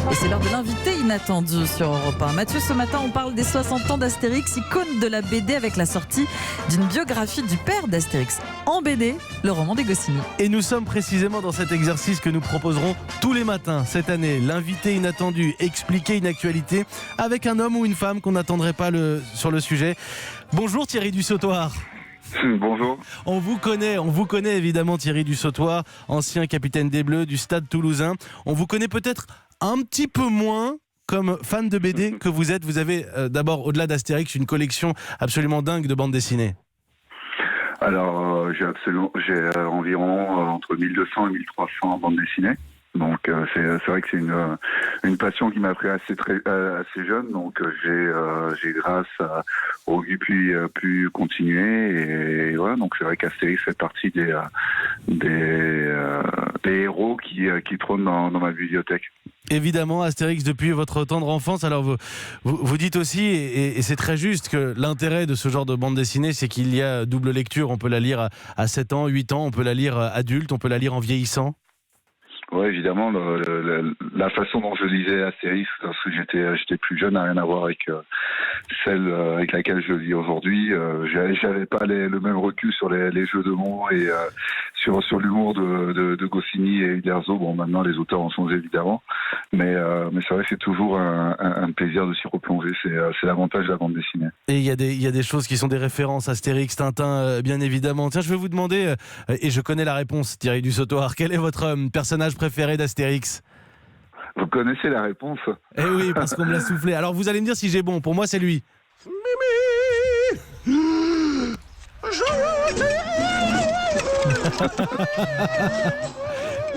Et c'est l'heure de l'invité inattendu sur Europe 1. Mathieu, ce matin, on parle des 60 ans d'Astérix, icône de la BD, avec la sortie d'une biographie du père d'Astérix en BD, le roman des Goscinny. Et nous sommes précisément dans cet exercice que nous proposerons tous les matins cette année. L'invité inattendu, expliquer une actualité avec un homme ou une femme qu'on n'attendrait pas sur le sujet. Bonjour Thierry Dussautoir. Bonjour. On vous connaît évidemment Thierry Dussautoir, ancien capitaine des Bleus du Stade Toulousain. On vous connaît peut-être un petit peu moins comme fan de BD que vous êtes. Vous avez d'abord, au-delà d'Astérix, une collection absolument dingue de bandes dessinées. Alors, j'ai environ entre 1200 et 1300 bandes dessinées. Donc, c'est vrai que c'est une passion qui m'a pris assez jeune. Donc, j'ai grâce au rugby pu continuer. Et voilà, donc c'est vrai qu'Astérix fait partie des héros qui trônent dans ma bibliothèque. Évidemment, Astérix depuis votre tendre enfance. Alors vous dites aussi, et c'est très juste, que l'intérêt de ce genre de bande dessinée, c'est qu'il y a double lecture. On peut la lire à 7 ans, 8 ans, on peut la lire adulte, on peut la lire en vieillissant. Oui, évidemment, la façon dont je lisais Astérix lorsque j'étais plus jeune n'a rien à voir avec celle avec laquelle je lis aujourd'hui. J'avais pas le même recul sur les jeux de mots et sur l'humour de Goscinny et Uderzo. Bon, maintenant les auteurs ont changé évidemment, mais c'est vrai que c'est toujours un plaisir de s'y replonger. C'est l'avantage de la bande dessinée. Et il y a des choses qui sont des références, Astérix, Tintin, bien évidemment. Tiens, je vais vous demander, et je connais la réponse, Thierry Dussautoir, quel est votre personnage préféré d'Astérix ? Vous connaissez la réponse ? Eh oui, parce qu'on me l'a soufflé. Alors vous allez me dire si j'ai bon. Pour moi, c'est lui.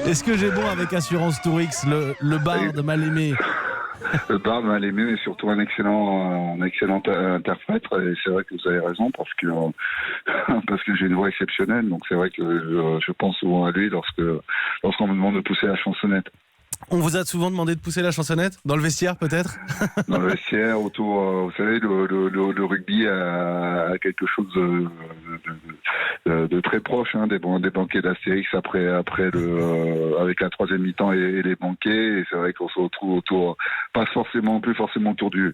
Est-ce que j'ai bon avec Assurance Tourix, le barde mal aimé? Le barde mal aimé, mais surtout un excellent interprète. Et c'est vrai que vous avez raison parce que j'ai une voix exceptionnelle. Donc c'est vrai que je pense souvent à lui lorsqu'on me demande de pousser la chansonnette. On vous a souvent demandé de pousser la chansonnette ? Dans le vestiaire, peut-être ? Dans le vestiaire, autour... vous savez, le rugby a quelque chose de très proche, hein, des banquets d'Astérix après avec la troisième mi-temps et les banquets. Et c'est vrai qu'on se retrouve autour, plus forcément autour du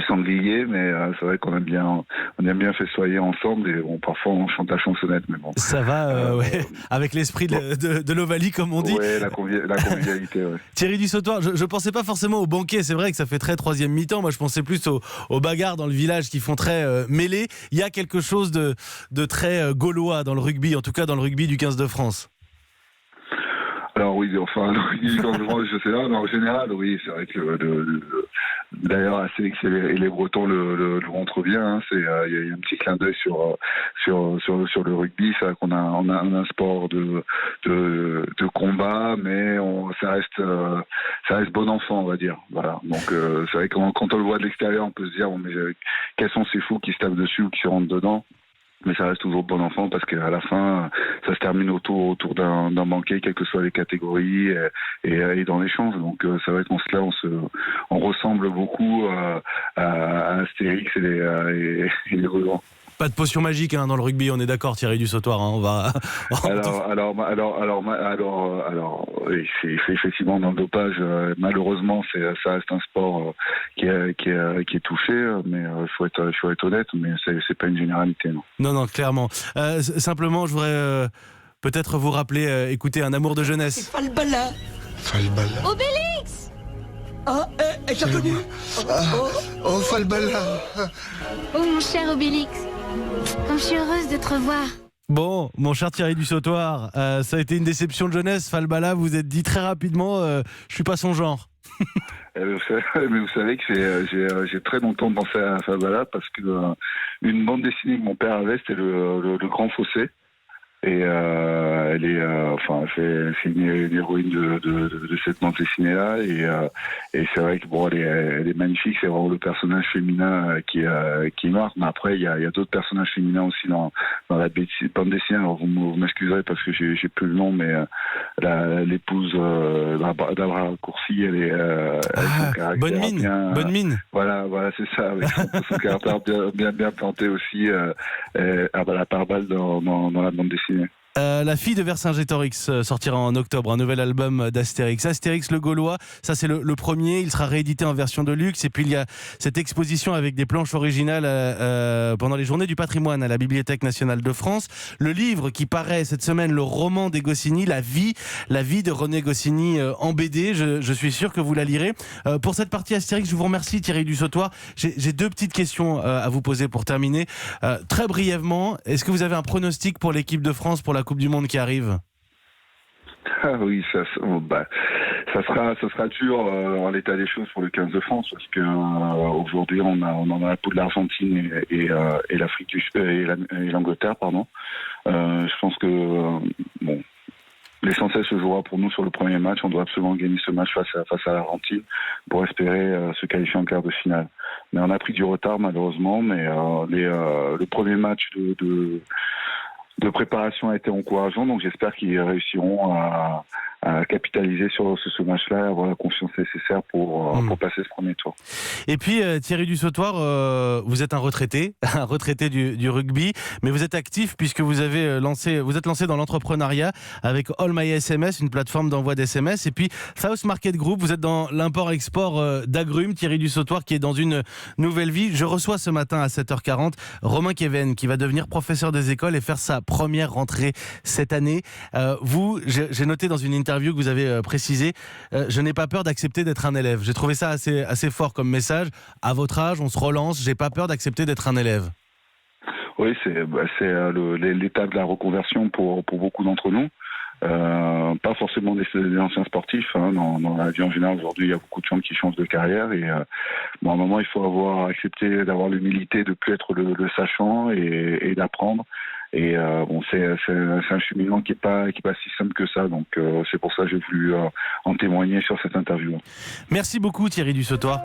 sanglier, mais c'est vrai qu'on aime bien festoyer ensemble et bon, parfois on chante la chansonnette, mais bon. Ça va, ouais, avec l'esprit de l'Ovalie, comme on dit. Ouais, la convivialité, ouais. Thierry Dussautoir, je pensais pas forcément au banquet, c'est vrai que ça fait très troisième mi-temps, moi je pensais plus aux bagarres dans le village qui font très mêlés. Il y a quelque chose de très gaulois dans le rugby, en tout cas dans le rugby du 15 de France. Alors oui, enfin, je sais pas, mais en général, oui, c'est vrai que d'ailleurs, Astérix et les Bretons le montrent bien. Hein, il y a un petit clin d'œil sur le rugby. C'est vrai qu'on a un sport de combat, mais ça reste bon enfant, on va dire. Voilà. Donc c'est vrai que quand on le voit de l'extérieur, on peut se dire, bon, mais quels sont ces fous qui se tapent dessus ou qui se rentrent dedans? Mais ça reste toujours bon enfant parce qu'à la fin, ça se termine autour d'un banquet, quelles que soient les catégories et dans l'échange. Donc c'est vrai on ressemble beaucoup à Astérix et les Rugans. Pas de potion magique dans le rugby, on est d'accord, Thierry Dussautoir. On va. Alors, oui, c'est effectivement dans le dopage. Malheureusement, ça reste un sport qui est touché, mais il faut être honnête, mais c'est pas une généralité, non. Non, clairement. Simplement, je voudrais peut-être vous rappeler, écoutez, un amour de jeunesse. C'est Falbala. Obélix. Ah, elle t'a connu. Oh, Falbala. Oh mon cher Obélix, comme je suis heureuse de te revoir. Bon, mon cher Thierry Dussautoir, ça a été une déception de jeunesse. Falbala, vous êtes dit très rapidement, je suis pas son genre. Mais vous savez que j'ai très longtemps pensé à Falbala parce que une bande dessinée que mon père avait, c'était le Grand Fossé. Et elle est, c'est une héroïne de cette bande dessinée là et c'est vrai que bon, elle est magnifique. C'est vraiment le personnage féminin qui marque. Mais après, il y a d'autres personnages féminins aussi dans la bande dessinée. Alors vous m'excuserez parce que j'ai plus le nom, mais l'épouse d'Abraham Courcy, elle est bonne mine. Voilà, c'est ça. Avec son caractère bien planté aussi, à la pare-balles dans la bande dessinée. La fille de Vercingétorix sortira en octobre, un nouvel album d'Astérix. Astérix le Gaulois, ça c'est le premier, il sera réédité en version de luxe. Et puis il y a cette exposition avec des planches originales pendant les Journées du patrimoine à la Bibliothèque nationale de France. Le livre qui paraît cette semaine, le roman des Goscinny, la vie de René Goscinny en BD. Je suis sûr que vous la lirez. Pour cette partie Astérix, je vous remercie Thierry Dussautoir. J'ai deux petites questions à vous poser pour terminer. Très brièvement, est-ce que vous avez un pronostic pour l'équipe de France pour la Coupe du Monde qui arrive? Ah oui, ça sera dur en l'état des choses pour le 15 de France parce que aujourd'hui on en a la peau de l'Argentine et l'Afrique et l'Angleterre, pardon. Je pense que l'essentiel se jouera pour nous sur le premier match. On doit absolument gagner ce match face à l'Argentine pour espérer se qualifier en quart de finale. Mais on a pris du retard malheureusement. Mais le premier match de préparation a été encourageant, donc j'espère qu'ils réussiront à capitaliser sur ce match-là et avoir la confiance nécessaire pour passer ce premier tour. Et puis Thierry Dussautoir, vous êtes un retraité du rugby, mais vous êtes actif puisque vous êtes lancé dans l'entrepreneuriat avec All My SMS, une plateforme d'envoi d'SMS, et puis Faust Market Group, vous êtes dans l'import-export d'agrumes. Thierry Dussautoir qui est dans une nouvelle vie. Je reçois ce matin à 7h40 Romain Keven qui va devenir professeur des écoles et faire sa première rentrée cette année. J'ai noté dans une interview que vous avez précisé, je n'ai pas peur d'accepter d'être un élève. J'ai trouvé ça assez fort comme message. À votre âge, on se relance, j'ai pas peur d'accepter d'être un élève. Oui, c'est l'étape de la reconversion pour beaucoup d'entre nous. Pas forcément des anciens sportifs, hein. Dans la vie en général aujourd'hui il y a beaucoup de gens qui changent de carrière et à un moment il faut avoir accepté d'avoir l'humilité de plus être le sachant et d'apprendre et c'est un cheminement qui est pas si simple que ça, donc c'est pour ça que j'ai voulu en témoigner sur cette interview. Merci beaucoup Thierry Dussautoir.